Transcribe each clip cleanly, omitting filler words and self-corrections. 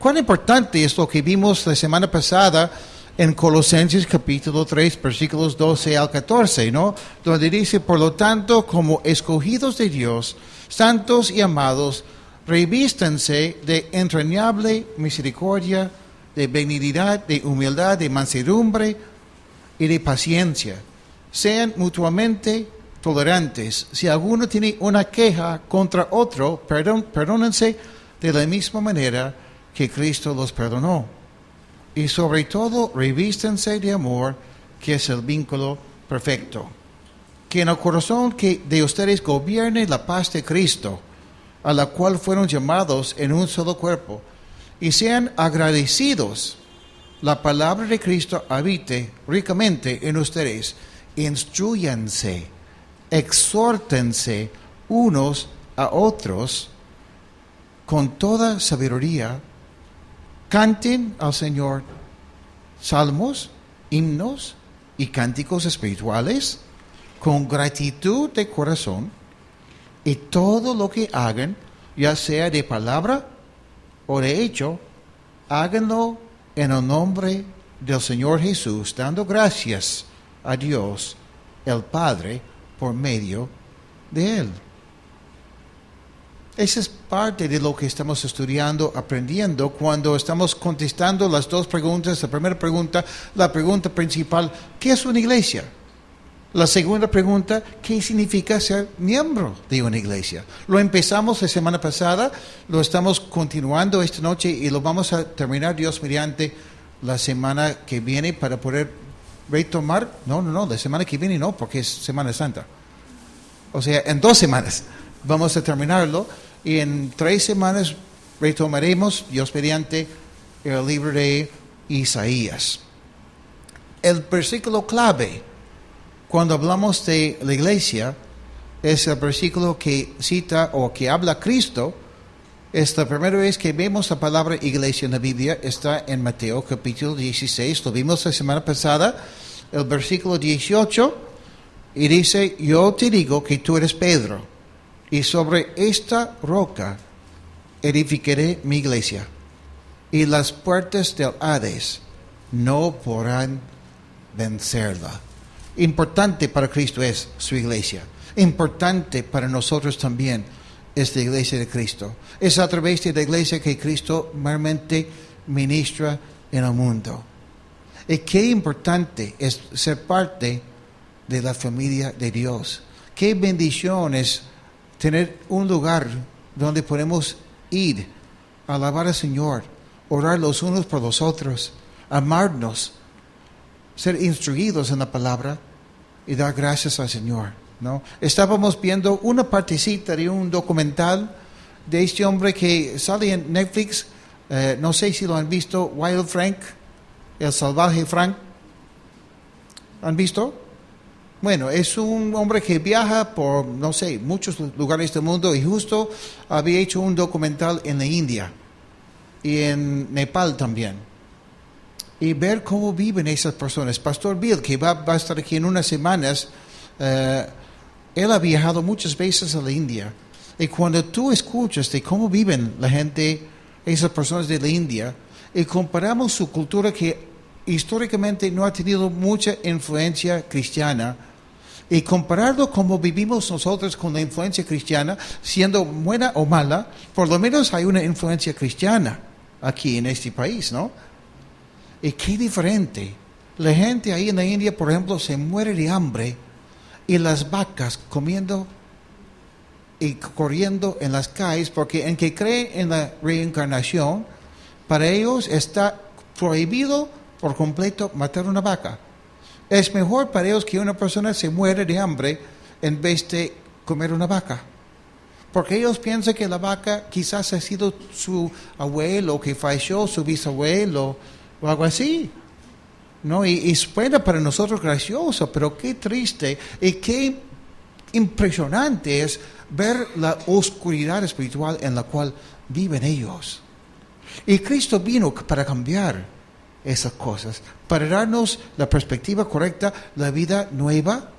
cuán importante es lo que vimos la semana pasada en Colosenses capítulo 3, versículos 12 al 14, ¿no? Donde dice, por lo tanto, como escogidos de Dios, santos y amados, revístanse de entrañable misericordia, de benignidad, de humildad, de mansedumbre y de paciencia. Sean mutuamente tolerantes. Si alguno tiene una queja contra otro, perdónense de la misma manera que Cristo los perdonó. Y sobre todo, revístanse de amor, que es el vínculo perfecto. Que en el corazón de ustedes gobierne la paz de Cristo, a la cual fueron llamados en un solo cuerpo. Y sean agradecidos. La palabra de Cristo habite ricamente en ustedes. Instrúyanse, exhórtense unos a otros con toda sabiduría. Canten al Señor salmos, himnos y cánticos espirituales con gratitud de corazón, y todo lo que hagan, ya sea de palabra o de hecho, háganlo en el nombre del Señor Jesús, dando gracias a Dios, el Padre, por medio de Él. Esa es parte de lo que estamos estudiando, aprendiendo, cuando estamos contestando las dos preguntas. La primera pregunta, la pregunta principal, ¿qué es una iglesia? La segunda pregunta, ¿qué significa ser miembro de una iglesia? Lo empezamos la semana pasada, lo estamos continuando esta noche y lo vamos a terminar, Dios mediante, la semana que viene para poder retomar. No, la semana que viene no, porque es Semana Santa. O sea, en 2 semanas vamos a terminarlo y en 3 semanas retomaremos, Dios mediante, el libro de Isaías. El versículo clave cuando hablamos de la iglesia es el versículo que cita o que habla Cristo. Es la primera vez que vemos la palabra iglesia en la Biblia, está en Mateo capítulo 16, lo vimos la semana pasada, el versículo 18, y dice, yo te digo que tú eres Pedro, y sobre esta roca edificaré mi iglesia, y las puertas del Hades no podrán vencerla. Importante para Cristo es su iglesia. Importante para nosotros también es la iglesia de Cristo. Es a través de la iglesia que Cristo realmente ministra en el mundo. Y qué importante es ser parte de la familia de Dios. Qué bendición es tener un lugar donde podemos ir a alabar al Señor, orar los unos por los otros, amarnos, ser instruidos en la palabra y dar gracias al Señor, ¿no? Estábamos viendo una partecita de un documental de este hombre que sale en Netflix, no sé si lo han visto, Wild Frank, el salvaje Frank. ¿Han visto? Bueno, es un hombre que viaja por, no sé, muchos lugares del mundo y justo había hecho un documental en la India y en Nepal también. Y ver cómo viven esas personas. Pastor Bill, que va a estar aquí en unas semanas, él ha viajado muchas veces a la India. Y cuando tú escuchas de cómo viven la gente, esas personas de la India, y comparamos su cultura que históricamente no ha tenido mucha influencia cristiana, y compararlo como vivimos nosotros con la influencia cristiana, siendo buena o mala, por lo menos hay una influencia cristiana aquí en este país, ¿no? Y qué diferente. La gente ahí en la India, por ejemplo, se muere de hambre y las vacas comiendo y corriendo en las calles, porque en que creen en la reencarnación, para ellos está prohibido por completo matar una vaca. Es mejor para ellos que una persona se muera de hambre en vez de comer una vaca. Porque ellos piensan que la vaca quizás ha sido su abuelo que falleció, su bisabuelo, o algo así, ¿no? Y suena para nosotros gracioso, pero qué triste y qué impresionante es ver la oscuridad espiritual en la cual viven ellos. Y Cristo vino para cambiar esas cosas, para darnos la perspectiva correcta, la vida nueva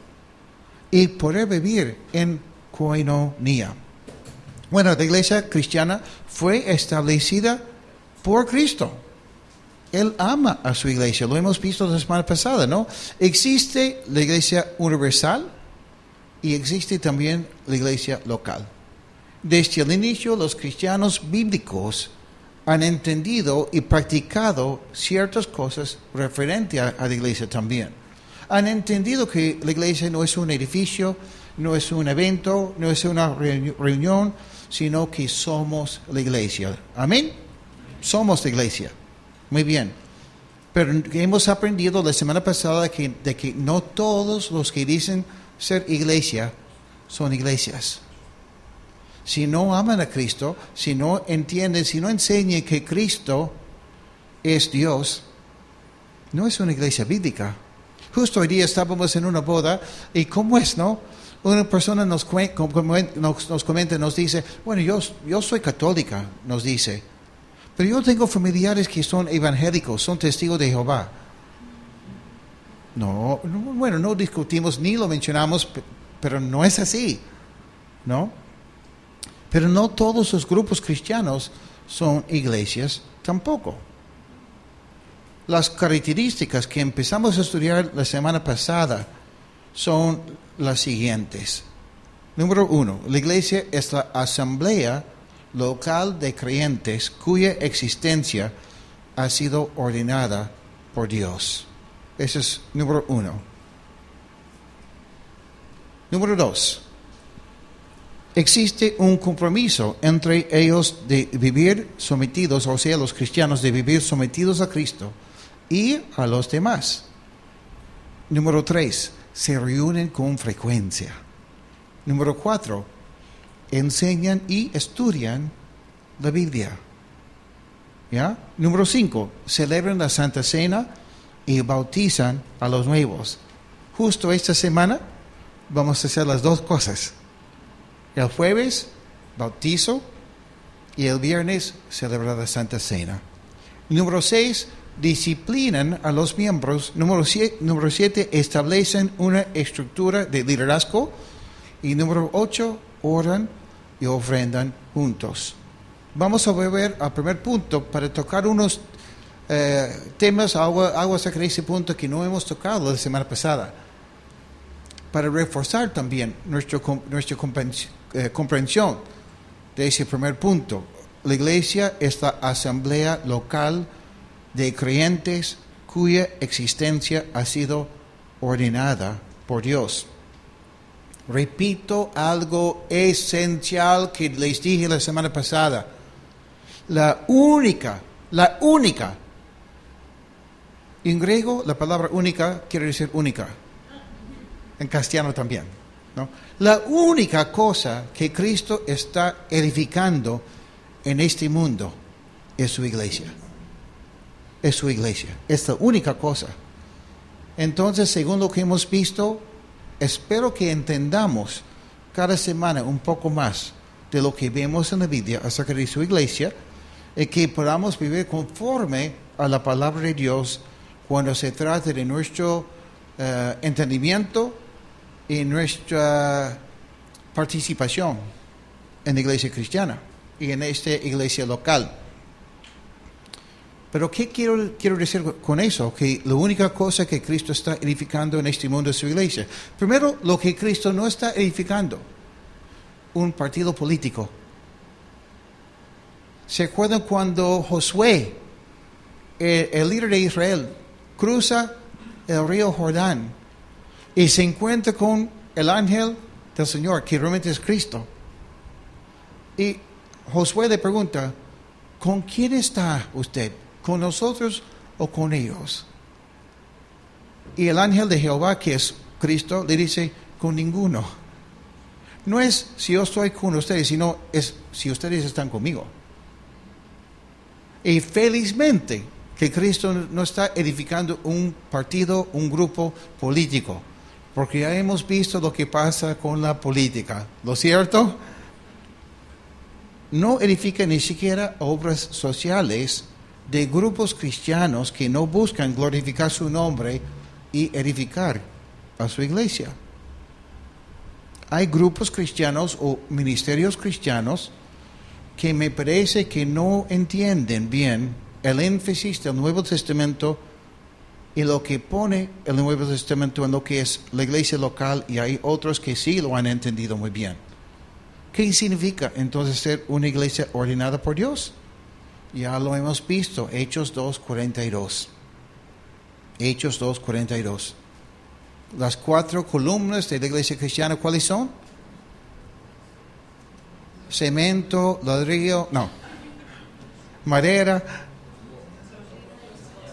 y poder vivir en koinonia. Bueno, la iglesia cristiana fue establecida por Cristo. Él ama a su iglesia. Lo hemos visto la semana pasada, ¿no? Existe la iglesia universal y existe también la iglesia local. Desde el inicio, los cristianos bíblicos han entendido y practicado ciertas cosas referente a la iglesia también. Han entendido que la iglesia no es un edificio, no es un evento, no es una reunión, sino que somos la iglesia. ¿Amén? Somos la iglesia. Muy bien. Pero hemos aprendido la semana pasada de que no todos los que dicen ser iglesia son iglesias. Si no aman a Cristo, si no entienden, si no enseñan que Cristo es Dios, no es una iglesia bíblica. Justo hoy día estábamos en una boda y ¿cómo es, no? Una persona nos comenta, nos dice, bueno, yo soy católica, nos dice, pero yo tengo familiares que son evangélicos, son testigos de Jehová. No, bueno, no discutimos ni lo mencionamos, pero no es así, ¿no? Pero no todos los grupos cristianos son iglesias tampoco. Las características que empezamos a estudiar la semana pasada son las siguientes. Número 1, la iglesia es la asamblea local de creyentes cuya existencia ha sido ordenada por Dios. Ese es número 1. Número 2. Existe un compromiso entre ellos de vivir sometidos, o sea, los cristianos de vivir sometidos a Cristo y a los demás. Número 3, se reúnen con frecuencia. Número 4, enseñan y estudian la Biblia. ¿Ya? Número 5, celebran la Santa Cena y bautizan a los nuevos. Justo esta semana vamos a hacer las dos cosas. El jueves, bautizo, y el viernes, celebra la Santa Cena. Número 6, disciplinan a los miembros. Número 7, establecen una estructura de liderazgo. Y número 8, oran y ofrendan juntos. Vamos a volver al primer punto para tocar unos temas, algo acerca de ese punto que no hemos tocado la semana pasada, para reforzar también nuestra comprensión de ese primer punto. La iglesia es la asamblea local de creyentes cuya existencia ha sido ordenada por Dios. Repito algo esencial que les dije la semana pasada. La única, en griego la palabra única quiere decir única, en castellano también, ¿no? La única cosa que Cristo está edificando en este mundo es su iglesia. Es su iglesia, es la única cosa. Entonces, según lo que hemos visto, espero que entendamos cada semana un poco más de lo que vemos en la Biblia acerca de su iglesia y que podamos vivir conforme a la palabra de Dios cuando se trata de nuestro entendimiento y nuestra participación en la iglesia cristiana y en esta iglesia local. Pero ¿qué quiero decir con eso? Que la única cosa que Cristo está edificando en este mundo es su iglesia. Primero, lo que Cristo no está edificando, un partido político. ¿Se acuerdan cuando Josué, el líder de Israel, cruza el río Jordán y se encuentra con el ángel del Señor, que realmente es Cristo? Y Josué le pregunta, ¿con quién está usted? ¿Con nosotros o con ellos? Y el ángel de Jehová, que es Cristo, le dice, con ninguno. No es si yo estoy con ustedes, sino es si ustedes están conmigo. Y felizmente que Cristo no está edificando un partido, un grupo político, porque ya hemos visto lo que pasa con la política, ¿lo cierto? No edifica ni siquiera obras sociales de grupos cristianos que no buscan glorificar su nombre y edificar a su iglesia. Hay grupos cristianos o ministerios cristianos que me parece que no entienden bien el énfasis del Nuevo Testamento y lo que pone el Nuevo Testamento en lo que es la iglesia local, y hay otros que sí lo han entendido muy bien. ¿Qué significa entonces ser una iglesia ordenada por Dios? Ya lo hemos visto, Hechos 2:42. Hechos 2:42. Las 4 columnas de la iglesia cristiana, ¿cuáles son? Cemento, ladrillo, madera.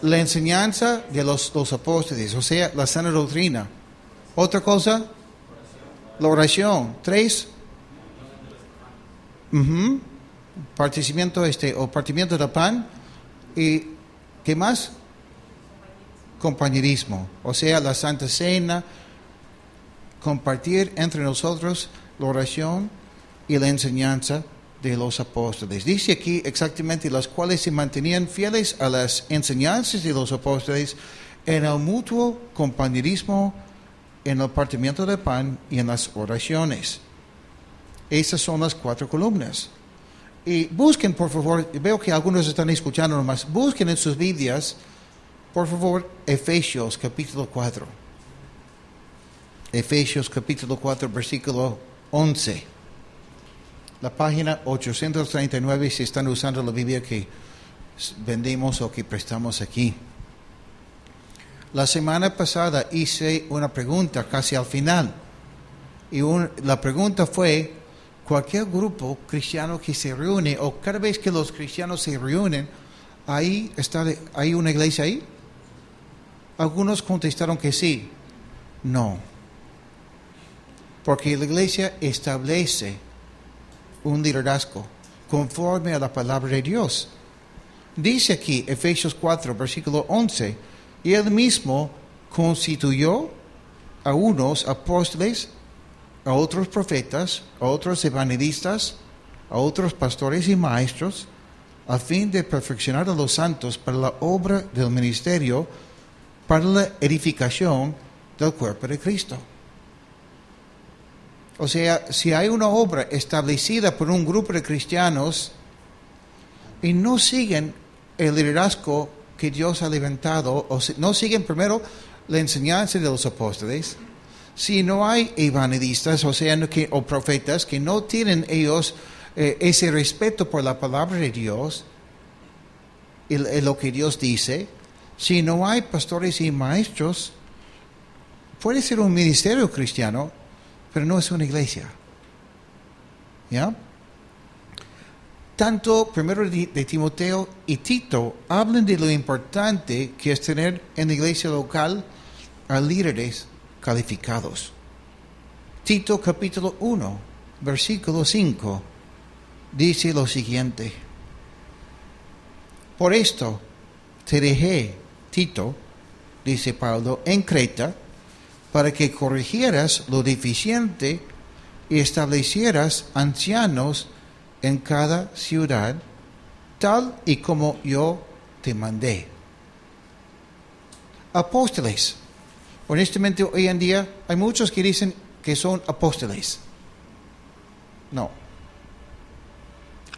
La enseñanza de los apóstoles, o sea, la sana doctrina. Otra cosa, la oración. 3, partimiento del pan. ¿Y qué más? Compañerismo, o sea, la Santa Cena, compartir entre nosotros la oración y la enseñanza de los apóstoles. Dice aquí exactamente las cuales se mantenían fieles a las enseñanzas de los apóstoles en el mutuo compañerismo, en el partimiento del pan y en las oraciones. Esas son las 4 columnas. Y busquen, por favor, veo que algunos están escuchando nomás, busquen en sus Biblias, por favor, Efesios capítulo 4. Efesios capítulo 4, versículo 11. La página 839, si están usando la Biblia que vendemos o que prestamos aquí. La semana pasada hice una pregunta casi al final. Y la pregunta fue, cualquier grupo cristiano que se reúne, o cada vez que los cristianos se reúnen, ¿hay una iglesia ahí? Algunos contestaron que sí. No. Porque la iglesia establece un liderazgo conforme a la palabra de Dios. Dice aquí, Efesios 4, versículo 11, y él mismo constituyó a unos apóstoles, a otros profetas, a otros evangelistas, a otros pastores y maestros, a fin de perfeccionar a los santos para la obra del ministerio, para la edificación del cuerpo de Cristo. O sea, si hay una obra establecida por un grupo de cristianos y no siguen el liderazgo que Dios ha levantado, o no siguen primero la enseñanza de los apóstoles, si no hay evangelistas, o profetas que no tienen ellos ese respeto por la palabra de Dios y lo que Dios dice, si no hay pastores y maestros, puede ser un ministerio cristiano, pero no es una iglesia. ¿Ya? Tanto primero de Timoteo y Tito hablan de lo importante que es tener en la iglesia local a líderes calificados. Tito capítulo 1, versículo 5, dice lo siguiente: por esto te dejé, Tito, dice Pablo, en Creta, para que corrigieras lo deficiente y establecieras ancianos en cada ciudad, tal y como yo te mandé. Apóstoles. Honestamente, hoy en día hay muchos que dicen que son apóstoles. No.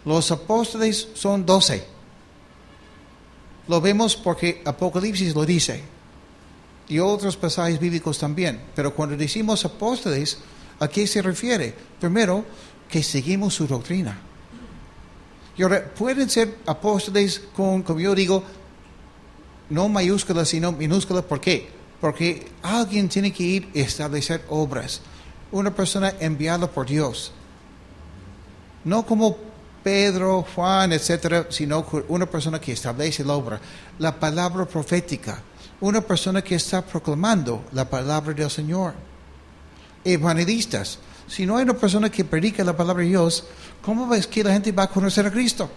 Los apóstoles son 12. Lo vemos porque Apocalipsis lo dice. Y otros pasajes bíblicos también. Pero cuando decimos apóstoles, ¿a qué se refiere? Primero, que seguimos su doctrina. Y ahora, pueden ser apóstoles como yo digo, no mayúsculas, sino minúsculas. ¿Por qué? Porque alguien tiene que ir a establecer obras. Una persona enviada por Dios. No como Pedro, Juan, etcétera, sino una persona que establece la obra. La palabra profética. Una persona que está proclamando la palabra del Señor. Evangelistas. Si no hay una persona que predica la palabra de Dios, ¿cómo ves que la gente va a conocer a Cristo?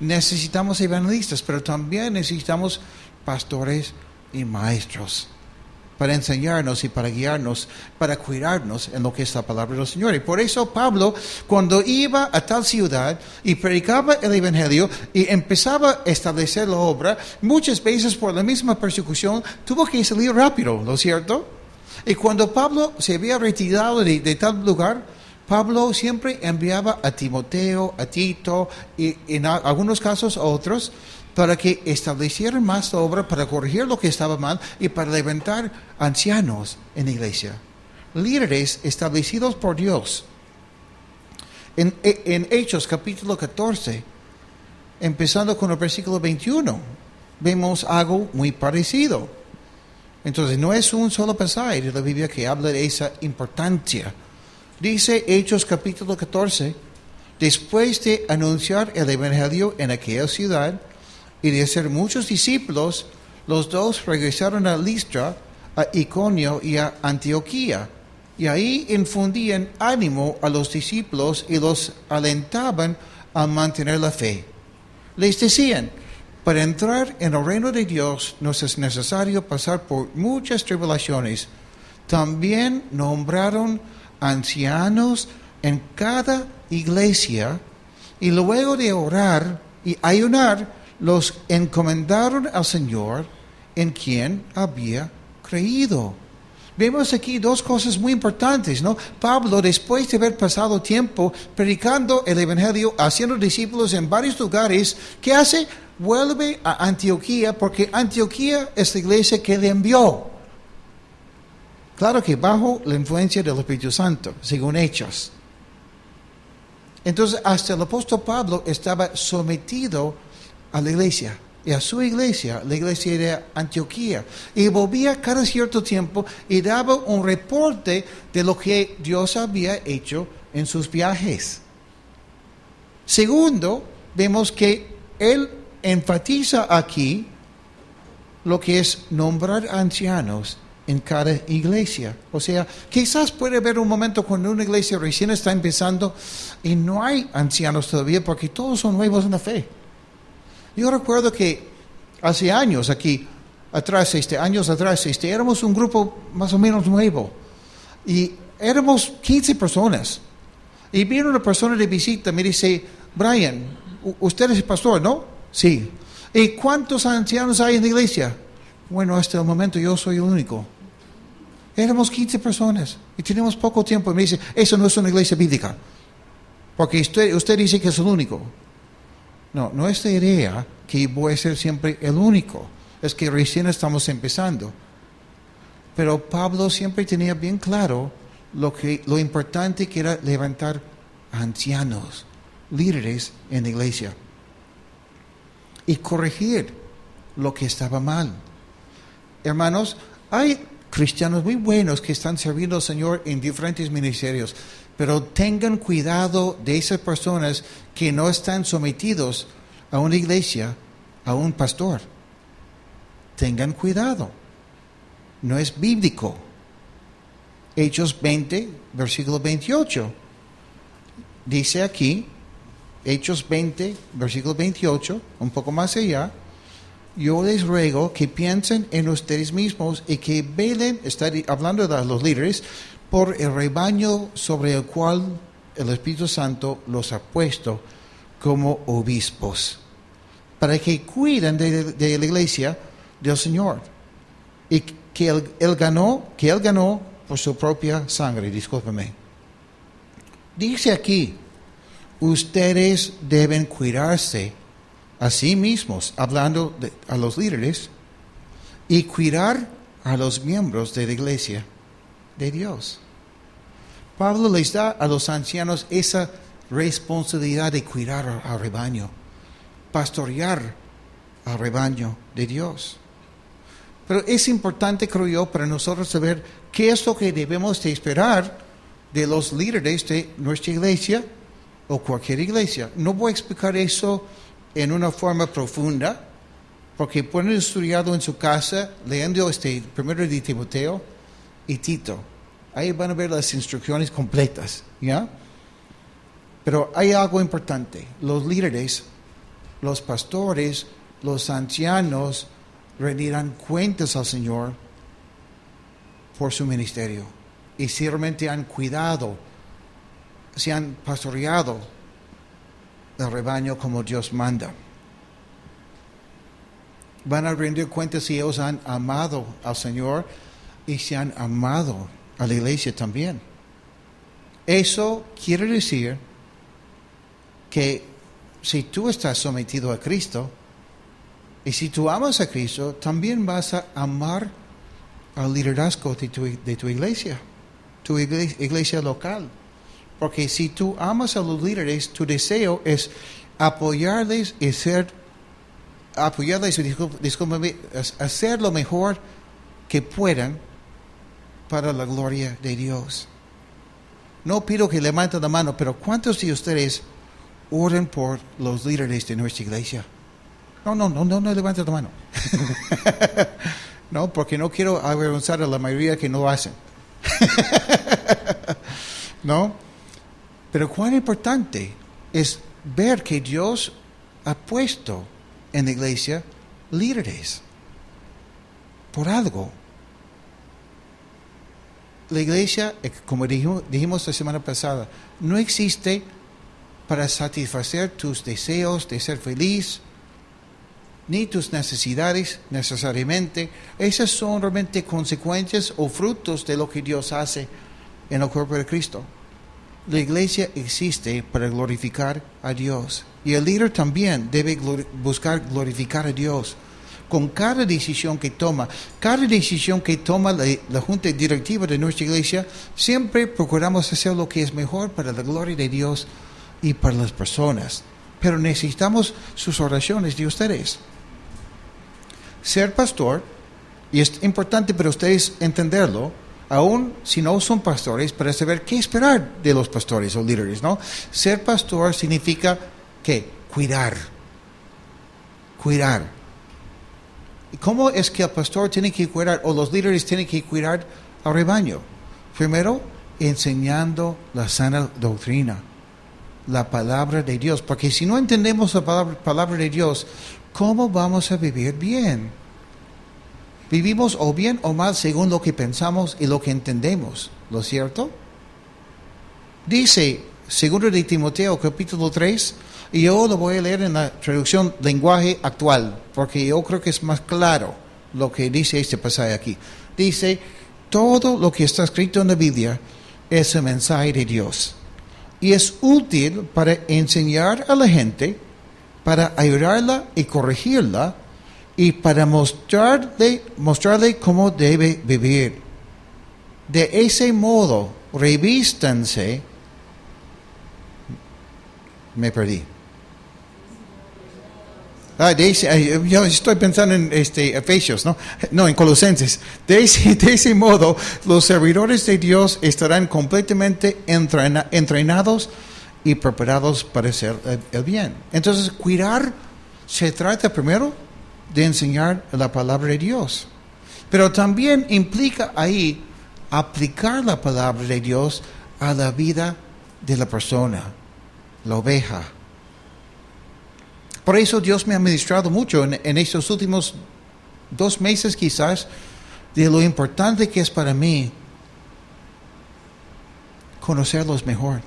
Necesitamos evangelistas, pero también necesitamos pastores y maestros para enseñarnos y para guiarnos, para cuidarnos en lo que es la palabra del Señor. Y por eso Pablo, cuando iba a tal ciudad y predicaba el Evangelio y empezaba a establecer la obra, muchas veces por la misma persecución tuvo que salir rápido, ¿no es cierto? Y cuando Pablo se había retirado de tal lugar, Pablo siempre enviaba a Timoteo, a Tito y en algunos casos a otros para que establecieran más la obra, para corregir lo que estaba mal y para levantar ancianos en la iglesia. Líderes establecidos por Dios. En Hechos capítulo 14, empezando con el versículo 21, vemos algo muy parecido. Entonces no es un solo pasaje de la Biblia que habla de esa importancia. Dice Hechos capítulo 14, después de anunciar el evangelio en aquella ciudad y de hacer muchos discípulos, los dos regresaron a Listra, a Iconio y a Antioquía. Y ahí infundían ánimo a los discípulos y los alentaban a mantener la fe. Les decían, para entrar en el reino de Dios nos es necesario pasar por muchas tribulaciones. También nombraron ancianos en cada iglesia y luego de orar y ayunar, los encomendaron al Señor en quien había creído. Vemos aquí dos cosas muy importantes, ¿no? Pablo, después de haber pasado tiempo predicando el evangelio, haciendo discípulos en varios lugares, ¿qué hace? Vuelve a Antioquía, porque Antioquía es la iglesia que le envió. Claro que bajo la influencia del Espíritu Santo, según Hechos. Entonces, hasta el apóstol Pablo estaba sometido a la iglesia. Y a su iglesia, la iglesia de Antioquía. Y volvía cada cierto tiempo y daba un reporte de lo que Dios había hecho en sus viajes. Segundo, vemos que él enfatiza aquí lo que es nombrar ancianos en cada iglesia. O sea, quizás puede haber un momento cuando una iglesia recién está empezando y no hay ancianos todavía porque todos son nuevos en la fe. Yo recuerdo que hace años atrás, éramos un grupo más o menos nuevo. Y éramos 15 personas. Y vino una persona de visita, me dice, Brian, usted es el pastor, ¿no? Sí. ¿Y cuántos ancianos hay en la iglesia? Bueno, hasta el momento yo soy el único. Éramos 15 personas y tenemos poco tiempo. Y me dice, eso no es una iglesia bíblica. Porque usted dice que es el único. No es la idea que voy a ser siempre el único. Es que recién estamos empezando. Pero Pablo siempre tenía bien claro lo importante que era levantar ancianos, líderes en la iglesia. Y corregir lo que estaba mal. Hermanos, hay cristianos muy buenos que están sirviendo al Señor en diferentes ministerios. Pero tengan cuidado de esas personas que no están sometidos a una iglesia, a un pastor. Tengan cuidado. No es bíblico. Hechos 20, versículo 28. Dice aquí, Hechos 20, versículo 28, un poco más allá, yo les ruego que piensen en ustedes mismos y que velen, está hablando de los líderes, por el rebaño sobre el cual el Espíritu Santo los ha puesto como obispos, para que cuiden de la iglesia del Señor, y que él ganó por su propia sangre, discúlpeme. Dice aquí, ustedes deben cuidarse a sí mismos, hablando a los líderes, y cuidar a los miembros de la iglesia de Dios. Pablo les da a los ancianos esa responsabilidad de cuidar al rebaño, pastorear al rebaño de Dios. Pero es importante, creo yo, para nosotros saber qué es lo que debemos de esperar de los líderes de nuestra iglesia o cualquier iglesia. No voy a explicar eso en una forma profunda, porque pueden estudiarlo en su casa, leyendo primero de Timoteo y Tito. Ahí van a ver las instrucciones completas, ¿ya? Pero hay algo importante. Los líderes, los pastores, los ancianos rendirán cuentas al Señor por su ministerio. Y si realmente han cuidado, si han pastoreado el rebaño como Dios manda. Van a rendir cuentas si ellos han amado al Señor y si han amado a la iglesia también. Eso quiere decir que si tú estás sometido a Cristo, y si tú amas a Cristo, también vas a amar al liderazgo de tu iglesia, tu iglesia local. Porque si tú amas a los líderes, tu deseo es apoyarles y hacer lo mejor que puedan para la gloria de Dios. No pido que levanten la mano, pero ¿cuántos de ustedes oren por los líderes de nuestra iglesia? No levanten la mano. No, porque no quiero avergonzar a la mayoría que no lo hacen. ¿No? Pero cuán importante es ver que Dios ha puesto en la iglesia líderes por algo. La iglesia, como dijimos la semana pasada, no existe para satisfacer tus deseos de ser feliz, ni tus necesidades necesariamente. Esas son realmente consecuencias o frutos de lo que Dios hace en el cuerpo de Cristo. La iglesia existe para glorificar a Dios. Y el líder también debe buscar glorificar a Dios con cada decisión que toma. Cada decisión que toma la junta directiva de nuestra iglesia, siempre procuramos hacer lo que es mejor para la gloria de Dios y para las personas. Pero necesitamos sus oraciones de ustedes. Ser pastor, y es importante para ustedes entenderlo, aún si no son pastores, para saber qué esperar de los pastores o líderes, ¿no? Ser pastor significa, ¿qué? Cuidar. ¿Y cómo es que el pastor tiene que cuidar, o los líderes tienen que cuidar al rebaño? Primero, enseñando la sana doctrina, la palabra de Dios. Porque si no entendemos la palabra de Dios, ¿cómo vamos a vivir bien? Vivimos o bien o mal según lo que pensamos y lo que entendemos, ¿lo es cierto? Dice 2 de Timoteo capítulo 3, y yo lo voy a leer en la traducción lenguaje actual, porque yo creo que es más claro lo que dice este pasaje aquí. Dice, todo lo que está escrito en la Biblia es el mensaje de Dios, y es útil para enseñar a la gente, para ayudarla y corregirla, y para mostrarle cómo debe vivir. De ese modo, revístanse. Me perdí. Yo estoy pensando en Efesios, ¿no? No, en Colosenses. De ese modo, los servidores de Dios estarán completamente entrenados y preparados para hacer el bien. Entonces, cuidar se trata primero de enseñar la palabra de Dios. Pero también implica ahí aplicar la palabra de Dios a la vida de la persona, la oveja. Por eso Dios me ha ministrado mucho en estos últimos 2 meses quizás, de lo importante que es para mí conocerlos mejor.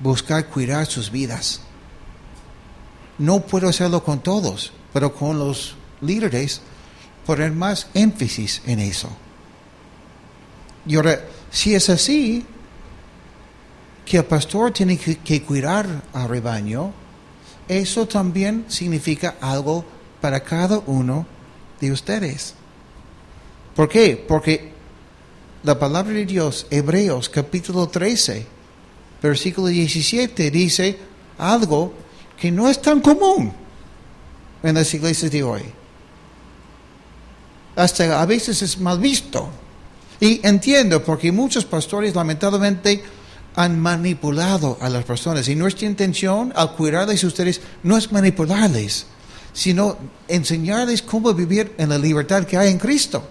Buscar cuidar sus vidas. No puedo hacerlo con todos, pero con los líderes poner más énfasis en eso. Y ahora, si es así, que el pastor tiene que cuidar al rebaño, eso también significa algo para cada uno de ustedes. ¿Por qué? Porque la palabra de Dios, Hebreos capítulo 13, versículo 17, dice algo que no es tan común en las iglesias de hoy. Hasta a veces es mal visto. Y entiendo, porque muchos pastores lamentablemente han manipulado a las personas. Y nuestra intención al cuidarles a ustedes no es manipularles, sino enseñarles cómo vivir en la libertad que hay en Cristo.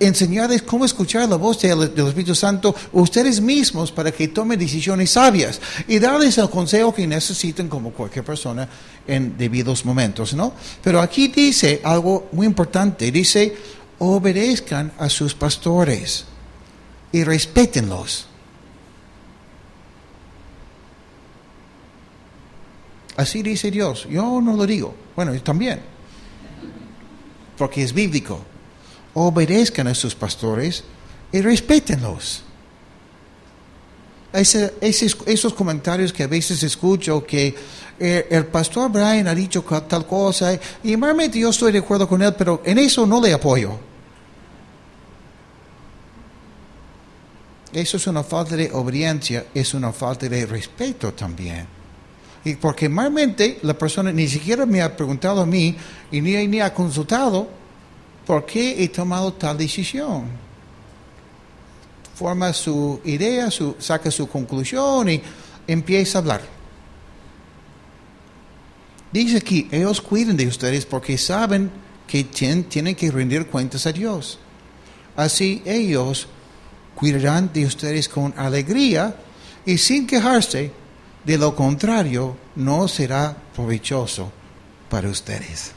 Enseñarles cómo escuchar la voz del Espíritu Santo ustedes mismos para que tomen decisiones sabias y darles el consejo que necesitan como cualquier persona en debidos momentos, ¿no? Pero aquí dice algo muy importante. Dice, obedezcan a sus pastores y respétenlos. Así dice Dios. Yo no lo digo. Bueno, yo también. Porque es bíblico. Obedezcan a sus pastores y respétenlos. Esos comentarios que a veces escucho que el pastor Brian ha dicho tal cosa y realmente yo estoy de acuerdo con él, pero en eso no le apoyo. Eso es una falta de obediencia, es una falta de respeto también. Y porque normalmente la persona ni siquiera me ha preguntado a mí y ni ha consultado por qué he tomado tal decisión. Forma su idea, saca su conclusión y empieza a hablar. Dice aquí, ellos cuidan de ustedes porque saben que tienen que rendir cuentas a Dios. Así ellos cuidarán de ustedes con alegría y sin quejarse. De lo contrario, no será provechoso para ustedes.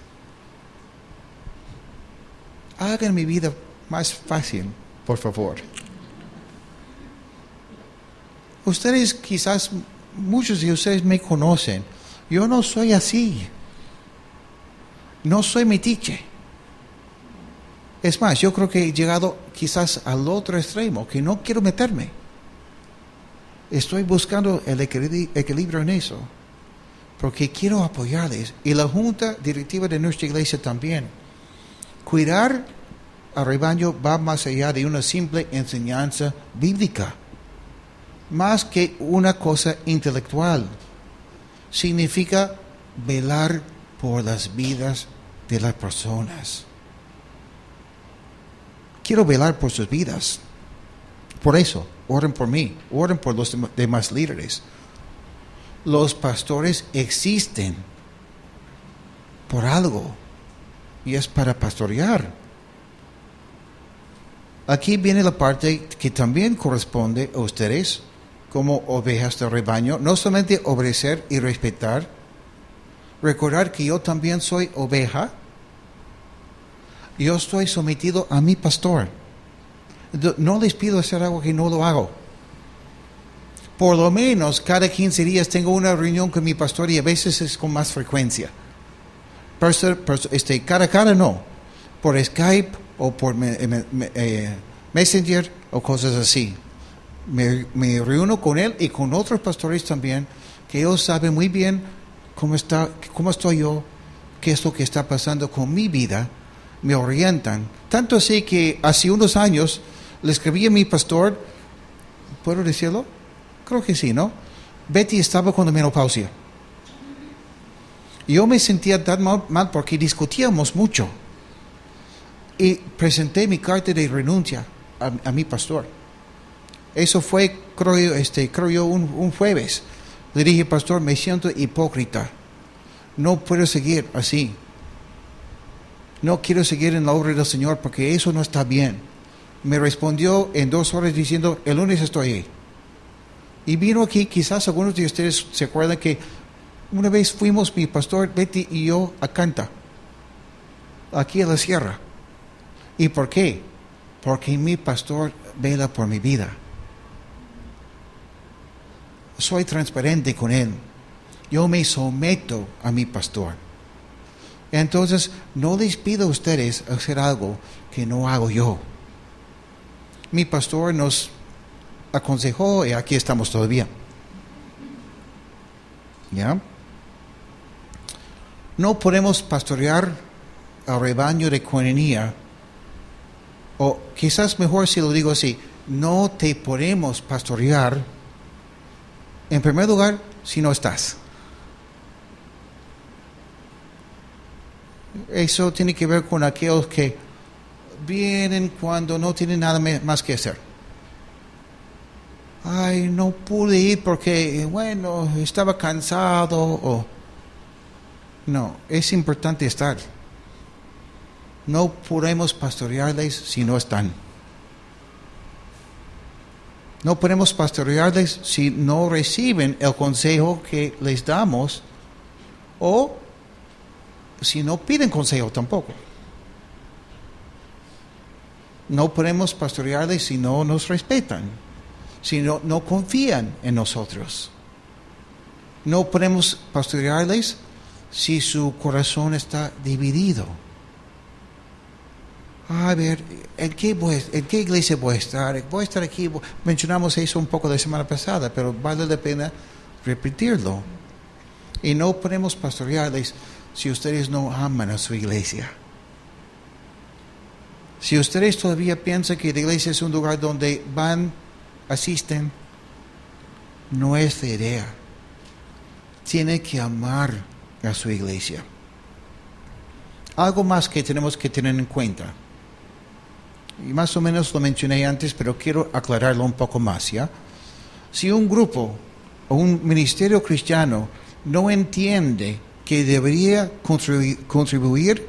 Hagan mi vida más fácil, por favor. Ustedes quizás, muchos de ustedes me conocen. Yo no soy así. No soy metiche. Es más, yo creo que he llegado quizás al otro extremo, que no quiero meterme. Estoy buscando el equilibrio en eso, porque quiero apoyarles. Y la junta directiva de nuestra iglesia también. Cuidar al rebaño va más allá de una simple enseñanza bíblica. Más que una cosa intelectual. Significa velar por las vidas de las personas. Quiero velar por sus vidas. Por eso, oren por mí, oren por los demás líderes. Los pastores existen por algo y es para pastorear. Aquí viene la parte que también corresponde a ustedes como ovejas del rebaño, no solamente obedecer y respetar, recordar que yo también soy oveja. Yo estoy sometido a mi pastor. No les pido hacer algo que no lo hago. Por lo menos cada 15 días tengo una reunión con mi pastor y a veces es con más frecuencia. Cara a cara no. Por Skype o por Messenger o cosas así. Me reúno con él y con otros pastores también que ellos saben muy bien cómo estoy yo, qué es lo que está pasando con mi vida. Me orientan. Tanto así que hace unos años le escribí a mi pastor, ¿puedo decirlo? Creo que sí, ¿no? Betty estaba con la menopausia. Yo me sentía tan mal porque discutíamos mucho. Y presenté mi carta de renuncia a mi pastor. Eso fue, creo yo, un jueves. Le dije, pastor, me siento hipócrita. No puedo seguir así. No quiero seguir en la obra del Señor porque eso no está bien. Me respondió en 2 horas diciendo, el lunes estoy ahí. Y vino aquí, quizás algunos de ustedes se acuerdan que una vez fuimos mi pastor, Betty y yo a Canta, aquí a la sierra. ¿Y por qué? Porque mi pastor vela por mi vida. Soy transparente con él. Yo me someto a mi pastor. Entonces, no les pido a ustedes hacer algo que no hago yo. Mi pastor nos aconsejó y aquí estamos todavía. ¿Ya? No podemos pastorear al rebaño de coinonía, o quizás mejor si lo digo así, no te podemos pastorear, en primer lugar, si no estás. Eso tiene que ver con aquellos que vienen cuando no tienen nada más que hacer. Ay, no pude ir porque, bueno, estaba cansado. No, es importante estar. No podemos pastorearles si no están. No podemos pastorearles si no reciben el consejo que les damos o si no piden consejo tampoco. No podemos pastorearles si no nos respetan, si no confían en nosotros. No podemos pastorearles si su corazón está dividido. A ver, ¿en qué iglesia voy a estar? Voy a estar aquí. Mencionamos eso un poco la semana pasada, pero vale la pena repetirlo. Y no podemos pastorearles si ustedes no aman a su iglesia. Si ustedes todavía piensan que la iglesia es un lugar donde asisten, no es la idea. Tiene que amar a su iglesia. Algo más que tenemos que tener en cuenta. Y más o menos lo mencioné antes, pero quiero aclararlo un poco más, ¿ya? Si un grupo o un ministerio cristiano no entiende que debería contribuir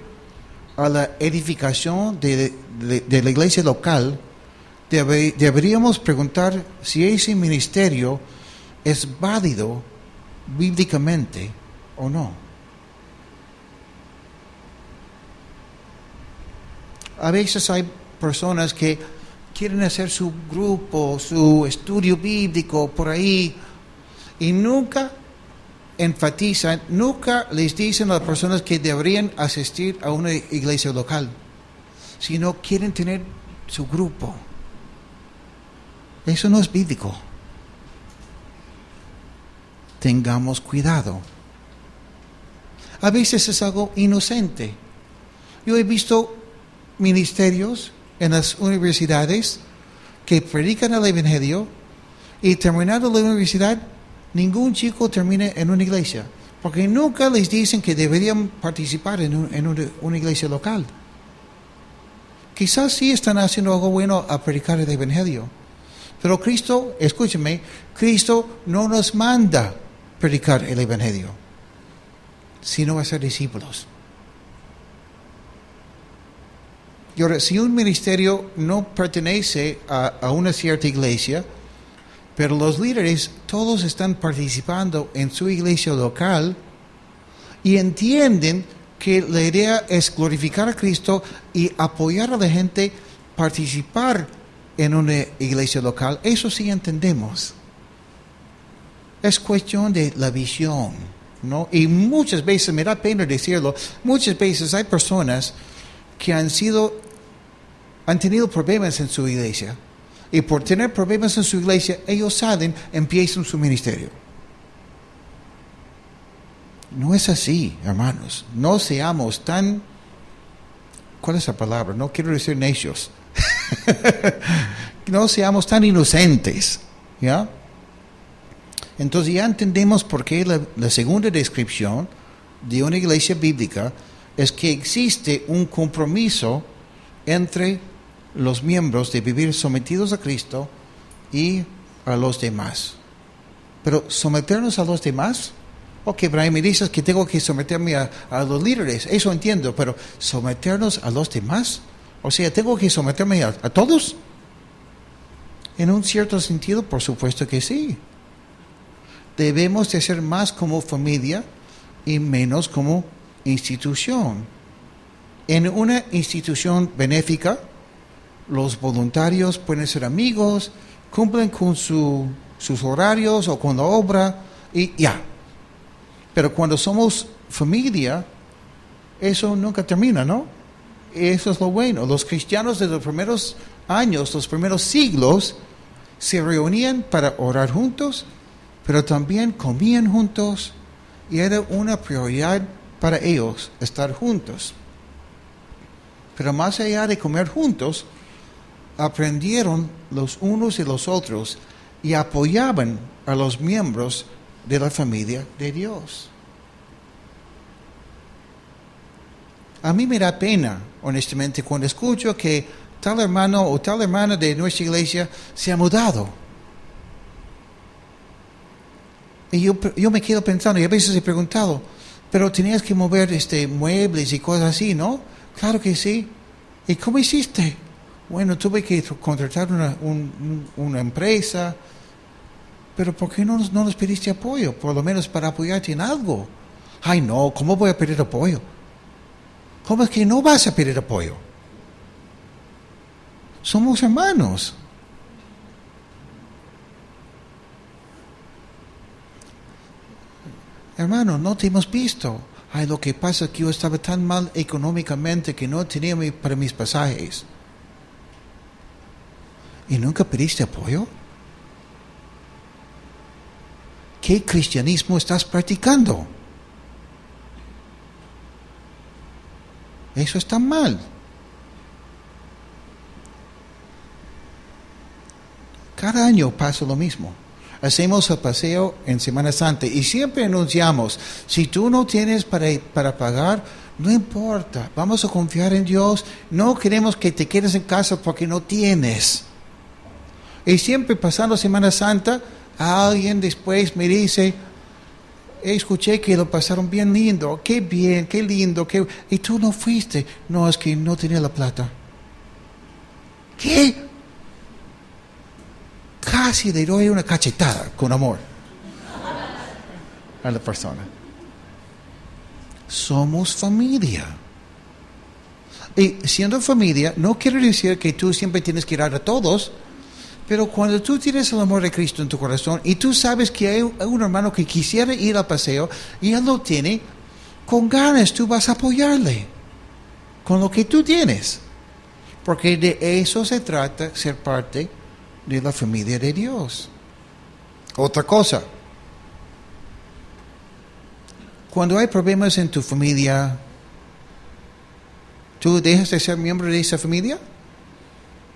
a la edificación de la iglesia local, deberíamos preguntar si ese ministerio es válido bíblicamente o no. A veces hay personas que quieren hacer su grupo, su estudio bíblico por ahí y nunca enfatizan, nunca les dicen a las personas que deberían asistir a una iglesia local, sino quieren tener su grupo. Eso no es bíblico. Tengamos cuidado. A veces es algo inocente. Yo he visto ministerios en las universidades que predican el evangelio y terminando la universidad ningún chico termina en una iglesia porque nunca les dicen que deberían participar en una iglesia local. Quizás sí están haciendo algo bueno a predicar el evangelio, pero Cristo, escúcheme, Cristo no nos manda predicar el evangelio, sino a ser discípulos. Y ahora, si un ministerio no pertenece a una cierta iglesia, pero los líderes todos están participando en su iglesia local y entienden que la idea es glorificar a Cristo y apoyar a la gente, participar en una iglesia local, eso sí entendemos. Es cuestión de la visión, ¿no? Y muchas veces, me da pena decirlo, muchas veces hay personas que han tenido problemas en su iglesia. Y por tener problemas en su iglesia, ellos salen, empiezan su ministerio. No es así, hermanos. No seamos tan... ¿Cuál es la palabra? No quiero decir necios. No seamos tan inocentes, ¿ya? Entonces ya entendemos por qué la segunda descripción de una iglesia bíblica es que existe un compromiso entre los miembros de vivir sometidos a Cristo y a los demás. Pero someternos a los demás, ok, Brian, me dices que tengo que someterme a los líderes, eso entiendo, pero someternos a los demás, o sea, tengo que someterme a todos. En un cierto sentido, por supuesto que sí. Debemos de ser más como familia y menos como institución. En una institución benéfica, los voluntarios pueden ser amigos, cumplen con sus horarios o con la obra y ya. Pero cuando somos familia, eso nunca termina, ¿no? Eso es lo bueno. Los cristianos de los primeros años, los primeros siglos, se reunían para orar juntos, pero también comían juntos y era una prioridad para ellos estar juntos. Pero más allá de comer juntos, aprendieron los unos y los otros y apoyaban a los miembros de la familia de Dios. A mí me da pena, honestamente, cuando escucho que tal hermano o tal hermana de nuestra iglesia se ha mudado. Y yo me quedo pensando, y a veces he preguntado, pero tenías que mover muebles y cosas así, ¿no? Claro que sí. ¿Y cómo hiciste? Bueno, tuve que contratar una empresa, pero ¿por qué no nos pediste apoyo? Por lo menos para apoyarte en algo. Ay, no, ¿cómo voy a pedir apoyo? ¿Cómo es que no vas a pedir apoyo? Somos hermanos. Hermano, no te hemos visto. Ay, lo que pasa es que yo estaba tan mal económicamente que no tenía para mis pasajes. ¿Y nunca pediste apoyo? ¿Qué cristianismo estás practicando? Eso está mal. Cada año pasa lo mismo. Hacemos el paseo en Semana Santa y siempre anunciamos, si tú no tienes para pagar, no importa, vamos a confiar en Dios, no queremos que te quedes en casa porque no tienes. Y siempre pasando Semana Santa, alguien después me dice, escuché que lo pasaron bien lindo, qué bien, qué lindo, y tú no fuiste. No, es que no tenía la plata. ¿Qué? Casi le doy una cachetada con amor a la persona. Somos familia. Y siendo familia, no quiere decir que tú siempre tienes que ir a todos, pero cuando tú tienes el amor de Cristo en tu corazón y tú sabes que hay un hermano que quisiera ir al paseo y él lo tiene, con ganas tú vas a apoyarle con lo que tú tienes. Porque de eso se trata, ser parte de la familia de Dios. Otra cosa, cuando hay problemas en tu familia, ¿tú dejas de ser miembro de esa familia?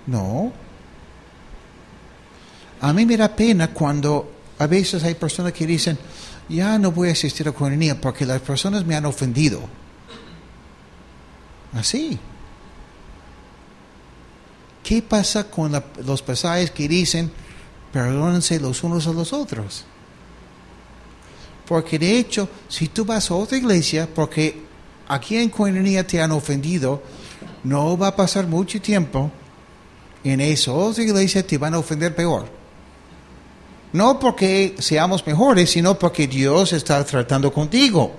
No. A mí me da pena cuando a veces hay personas que dicen, ya no voy a asistir a comunidad porque las personas me han ofendido. Así. ¿Qué pasa con los pasajes que dicen, perdónense los unos a los otros? Porque de hecho, si tú vas a otra iglesia, porque aquí en comunidad te han ofendido, no va a pasar mucho tiempo, en esa otra iglesia te van a ofender peor. No porque seamos mejores, sino porque Dios está tratando contigo.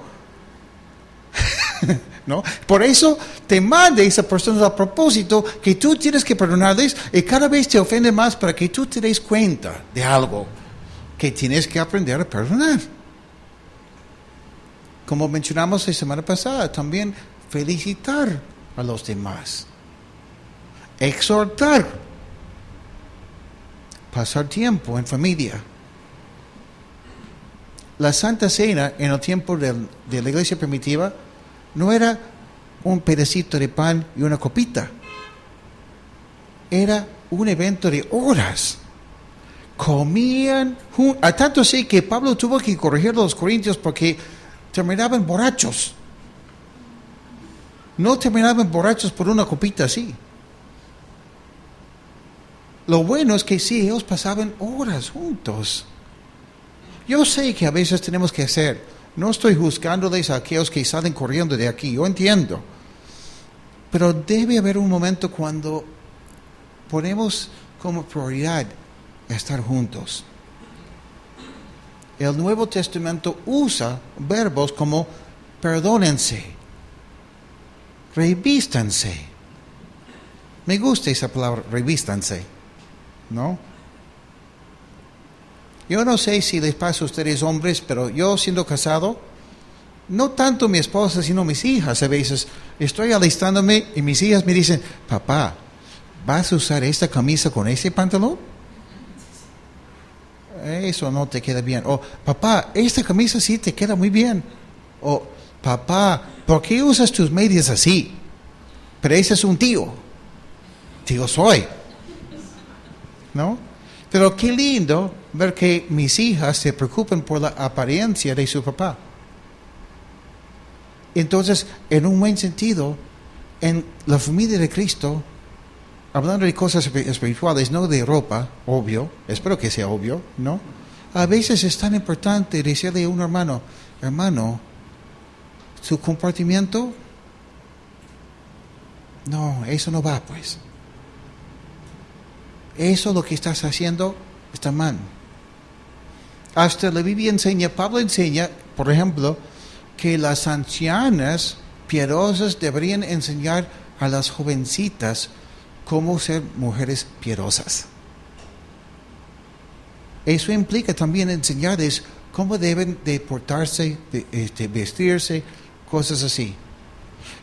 ¿No? Por eso te manda esa persona a propósito que tú tienes que perdonarles y cada vez te ofende más para que tú te des cuenta de algo que tienes que aprender a perdonar. Como mencionamos la semana pasada, también felicitar a los demás, exhortar, pasar tiempo en familia. La Santa Cena en el tiempo de la iglesia primitiva no era un pedacito de pan y una copita. Era un evento de horas. Comían, a tanto así que Pablo tuvo que corregir a los corintios porque terminaban borrachos. No terminaban borrachos por una copita así. Lo bueno es que sí, ellos pasaban horas juntos. Yo sé que a veces tenemos que hacer. No estoy juzgándoles a aquellos que salen corriendo de aquí, yo entiendo. Pero debe haber un momento cuando ponemos como prioridad estar juntos. El Nuevo Testamento usa verbos como perdónense, revístanse. Me gusta esa palabra, revístanse, ¿no? Yo no sé si les pasa a ustedes hombres, pero yo siendo casado, no tanto mi esposa, sino mis hijas a veces, estoy alistándome y mis hijas me dicen, papá, ¿vas a usar esta camisa con ese pantalón? Eso no te queda bien. O, papá, esta camisa sí te queda muy bien. O, papá, ¿por qué usas tus medias así? Pero ese es un tío. Tío soy. ¿No? Pero qué lindo ver que mis hijas se preocupan por la apariencia de su papá. Entonces, en un buen sentido, en la familia de Cristo, hablando de cosas espirituales, no de ropa, obvio, espero que sea obvio, ¿no? A veces es tan importante decirle a un hermano, su comportamiento, no, eso no va, pues. Eso lo que estás haciendo está mal. Hasta la Biblia enseña, Pablo enseña, por ejemplo, que las ancianas piadosas deberían enseñar a las jovencitas cómo ser mujeres piadosas. Eso implica también enseñarles cómo deben de portarse, vestirse, cosas así.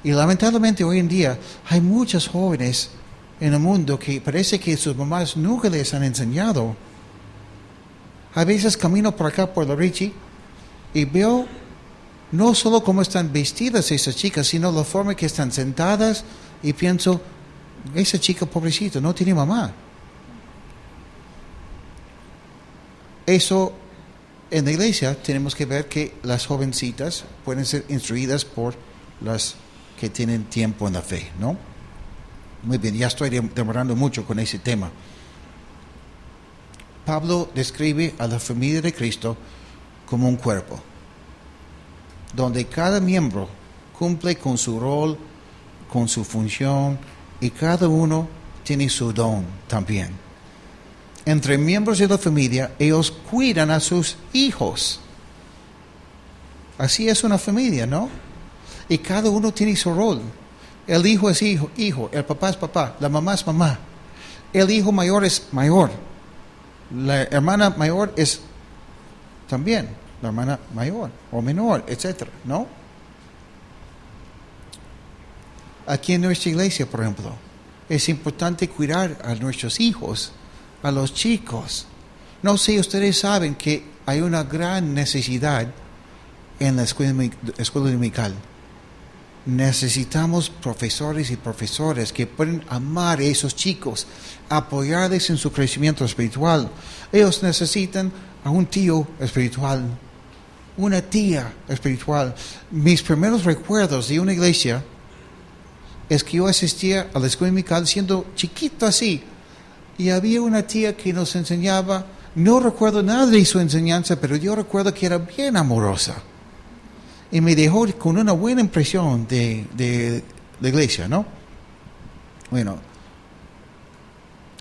Y lamentablemente hoy en día hay muchos jóvenes en el mundo que parece que sus mamás nunca les han enseñado. A veces camino por acá, por la Richie, y veo no solo cómo están vestidas esas chicas, sino la forma que están sentadas, y pienso, esa chica pobrecita no tiene mamá. Eso, en la iglesia tenemos que ver que las jovencitas pueden ser instruidas por las que tienen tiempo en la fe, ¿no? Muy bien, ya estoy demorando mucho con ese tema. Pablo describe a la familia de Cristo como un cuerpo, donde cada miembro cumple con su rol, con su función, y cada uno tiene su don también. Entre miembros de la familia, ellos cuidan a sus hijos. Así es una familia, ¿no? Y cada uno tiene su rol. El hijo es hijo, el papá es papá, la mamá es mamá. El hijo mayor es mayor. La hermana mayor es también la hermana mayor o menor, etcétera, ¿no? Aquí en nuestra iglesia, por ejemplo, es importante cuidar a nuestros hijos, a los chicos. No sé, ustedes saben que hay una gran necesidad en la escuela dominical. Necesitamos profesores y profesoras que pueden amar a esos chicos, apoyarles en su crecimiento espiritual. Ellos necesitan a un tío espiritual, una tía espiritual. Mis primeros recuerdos de una iglesia es que yo asistía a la escuela dominical siendo chiquito así, y había una tía que nos enseñaba. No recuerdo nada de su enseñanza, pero yo recuerdo que era bien amorosa. Y me dejó con una buena impresión de la iglesia, ¿no? Bueno,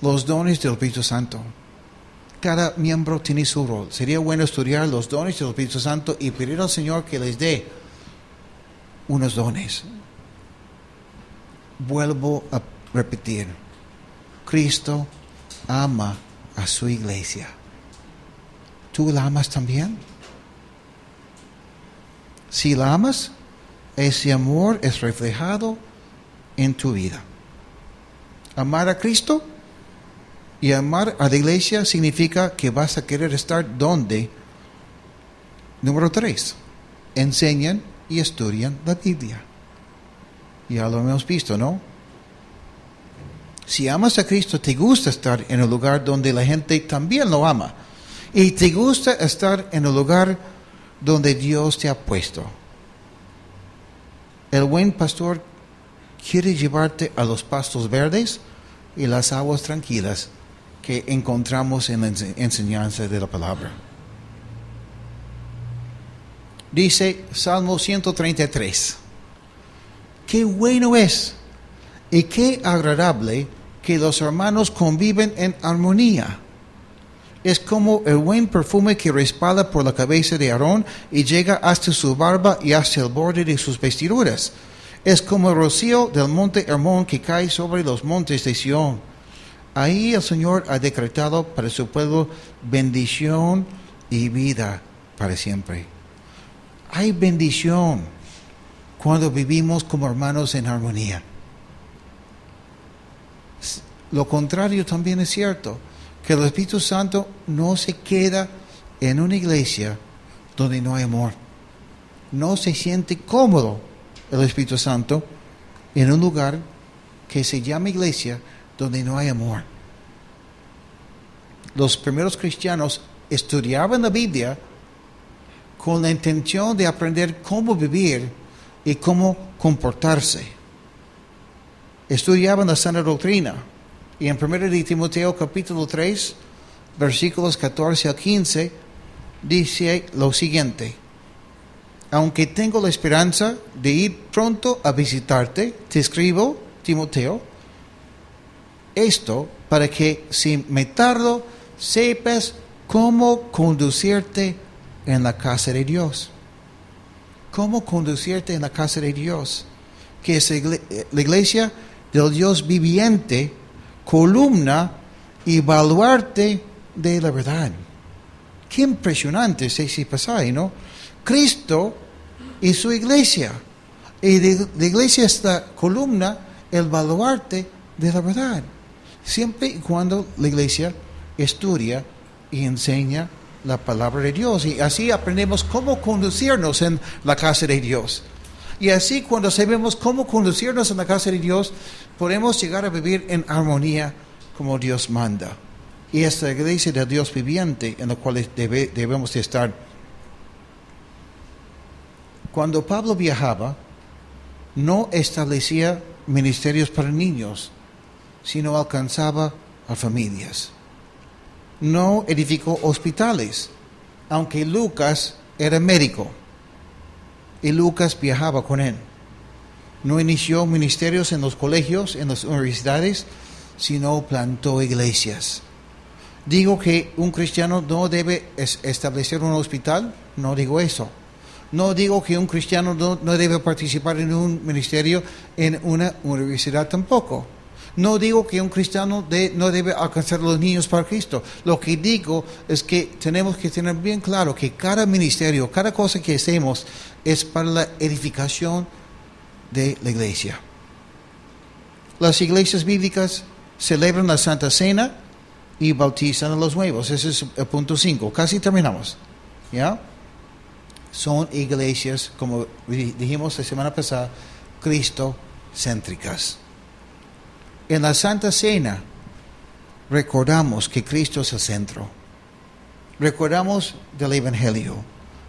los dones del Espíritu Santo. Cada miembro tiene su rol. Sería bueno estudiar los dones del Espíritu Santo y pedir al Señor que les dé unos dones. Vuelvo a repetir. Cristo ama a su iglesia. ¿Tú la amas también? Si la amas, ese amor es reflejado en tu vida. Amar a Cristo y amar a la iglesia significa que vas a querer estar donde. Número 3, enseñan y estudian la Biblia. Ya lo hemos visto, ¿no? Si amas a Cristo, te gusta estar en el lugar donde la gente también lo ama. Y te gusta estar en el lugar donde Dios te ha puesto. El buen pastor quiere llevarte a los pastos verdes y las aguas tranquilas que encontramos en la enseñanza de la palabra. Dice Salmo 133. Qué bueno es y qué agradable que los hermanos conviven en armonía. Es como el buen perfume que resbala por la cabeza de Aarón y llega hasta su barba y hasta el borde de sus vestiduras. Es como el rocío del monte Hermón que cae sobre los montes de Sión. Ahí el Señor ha decretado para su pueblo bendición y vida para siempre. Hay bendición cuando vivimos como hermanos en armonía. Lo contrario también es cierto, que el Espíritu Santo no se queda en una iglesia donde no hay amor. No se siente cómodo el Espíritu Santo en un lugar que se llama iglesia donde no hay amor. Los primeros cristianos estudiaban la Biblia con la intención de aprender cómo vivir y cómo comportarse. Estudiaban la sana doctrina. Y en 1 de Timoteo capítulo 3, versículos 14 al 15, dice lo siguiente: aunque tengo la esperanza de ir pronto a visitarte, te escribo, Timoteo, esto para que sin me tardo sepas cómo conducirte en la casa de Dios. ¿Cómo conducirte en la casa de Dios? Que es la iglesia del Dios viviente, columna y baluarte de la verdad. Qué impresionante es ese pasaje, ¿no? Cristo y su iglesia. Y la iglesia es la columna, el baluarte de la verdad. Siempre y cuando la iglesia estudia y enseña la palabra de Dios. Y así aprendemos cómo conducirnos en la casa de Dios. Y así cuando sabemos cómo conducirnos en la casa de Dios, podemos llegar a vivir en armonía como Dios manda. Y es la iglesia de Dios viviente en la cual debemos de estar. Cuando Pablo viajaba, no establecía ministerios para niños, sino alcanzaba a familias. No edificó hospitales, aunque Lucas era médico y Lucas viajaba con él. No inició ministerios en los colegios, en las universidades, sino plantó iglesias. Digo que un cristiano no debe establecer un hospital, no digo eso. No digo que un cristiano no debe participar en un ministerio en una universidad tampoco. No digo que un cristiano no debe alcanzar a los niños para Cristo. Lo que digo es que tenemos que tener bien claro que cada ministerio, cada cosa que hacemos es para la edificación de la iglesia. Las iglesias bíblicas celebran la Santa Cena y bautizan a los nuevos. Ese es el punto 5. Casi terminamos. ¿Ya? Son iglesias, como dijimos la semana pasada, cristocéntricas. En la Santa Cena recordamos que Cristo es el centro. Recordamos del Evangelio.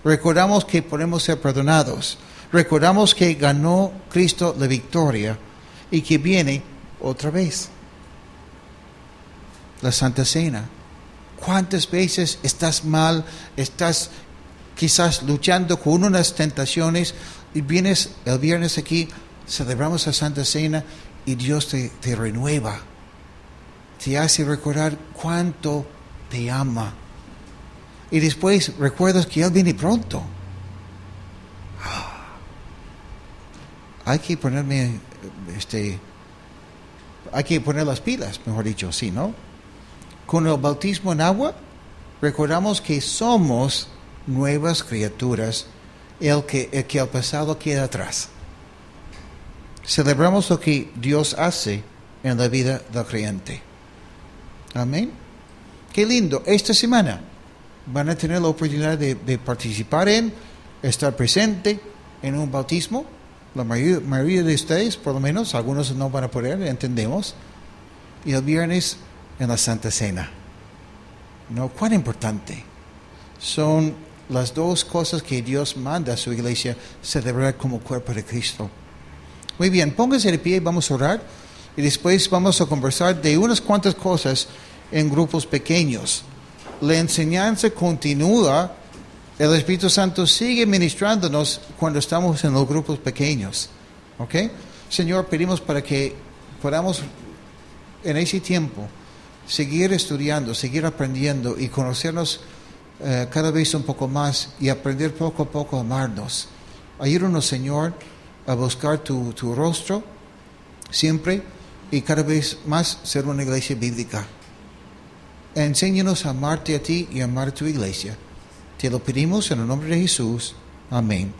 Recordamos que podemos ser perdonados. Recordamos que ganó Cristo la victoria y que viene otra vez. La Santa Cena. ¿Cuántas veces estás mal, estás quizás luchando con unas tentaciones y vienes el viernes aquí, celebramos la Santa Cena y Dios te renueva, te hace recordar cuánto te ama y después recuerdas que Él viene pronto? Hay que ponerme, hay que poner las pilas, mejor dicho, sí, ¿no? Con el bautismo en agua recordamos que somos nuevas criaturas, el que el pasado queda atrás. Celebramos lo que Dios hace en la vida del creyente. Amén. Qué lindo. Esta semana van a tener la oportunidad de participar estar presente en un bautismo. La mayoría de ustedes, por lo menos, algunos no van a poder, entendemos. Y el viernes en la Santa Cena. ¿No? ¿Cuán importante? Son las dos cosas que Dios manda a su iglesia celebrar como cuerpo de Cristo. Muy bien, pónganse de pie y vamos a orar. Y después vamos a conversar de unas cuantas cosas en grupos pequeños. La enseñanza continúa. El Espíritu Santo sigue ministrándonos cuando estamos en los grupos pequeños. ¿Ok? Señor, pedimos para que podamos en ese tiempo seguir estudiando, seguir aprendiendo y conocernos cada vez un poco más y aprender poco a poco a amarnos. Ayúdanos, Señor, a buscar tu rostro siempre y cada vez más ser una iglesia bíblica. Enséñanos a amarte a ti y a amar a tu iglesia. Te lo pedimos en el nombre de Jesús. Amén.